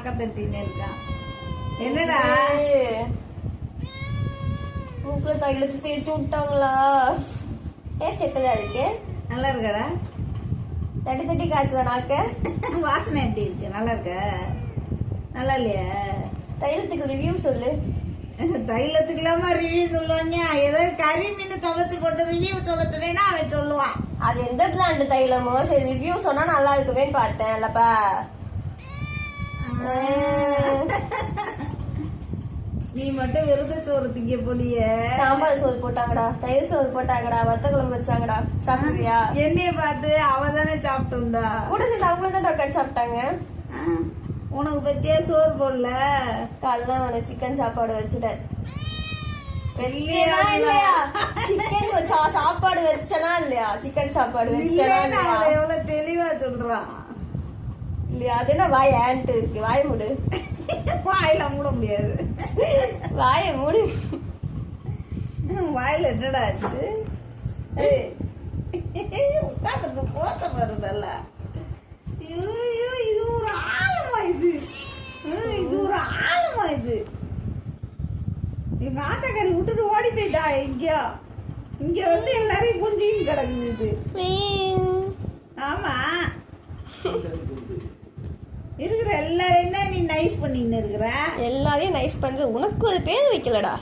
நாக்க தட்டின்னு இருக்கான். என்னடா மூக்குல தைலத்து தேய்ச்சி விட்டாங்களா? டேஸ்ட் எப்படிதான் இருக்கு? நல்லா இருக்கடா. தட்டி தட்டி காய்ச்சதா நாக்க? வாசனை எப்படி இருக்கு? நல்லா இருக்க? நல்லா இல்லையா? தைலத்துக்கு ரிவ்யூ சொல்லு. தைலத்துக்கு இல்லாம ரிவ்யூ சொல்லுவாங்க. ஏதாவது கறி மீன் சமைச்சு போட்டு ரிவ்யூ சொல்ல சொன்னேன்னா அவன் சொல்லுவான். அது எந்த பிராண்டு தைலமோ சரி ரிவ்யூ சொன்னா நல்லா இருக்குமேன்னு பார்த்தேன். இல்லப்பா நீ மட்டும் விருது சோறு திங்க போடிய. சாம்பார் சோறு போட்டாங்கடா, தயிர் சோறு போட்டாங்கடா, வத்த குழம்பு வச்சாங்கடா. சாப்பிடுவியா? என்னைய பார்த்து அவ தானே சாப்பிட்டு வந்தா. கூட சேர்ந்து அவங்களும் தான் உட்காந்து சாப்பிட்டாங்க. உனக்கு பத்தியா சோறு போடல? காலைல அவனை சிக்கன் சாப்பாடு வச்சுட்டேன். சிக்கன் சாப்பாடு வச்சனா இல்லையா? சிக்கன் சாப்பாடு வச்சனா இல்லையா? எவ்வளவு தெளிவா சொல்றான் இல்லையா? அது என்ன வாய் ஆன்ட்டு இருக்கு? வாய மூடு. வாயில மூட முடியாது. வாய மூடு. வாயில என்னடா ஆச்சு? உட்காந்து போச்ச பாரு நல்லா. இது ஒரு ஆழமா இது. இது ஒரு ஆழமா இது. எங்க ஆத்தக்காரி விட்டுட்டு ஓடி போயிட்டா. இங்க வந்து எல்லாரையும் கொஞ்சம் கிடக்குது இது. ஆமா இருக்கிற எல்லாரையும் தான் நீ நைஸ் பண்ணின்னு இருக்கிற. எல்லாரையும் நைஸ் பண்ண உனக்கு ஒரு பேர் வைக்கலடா.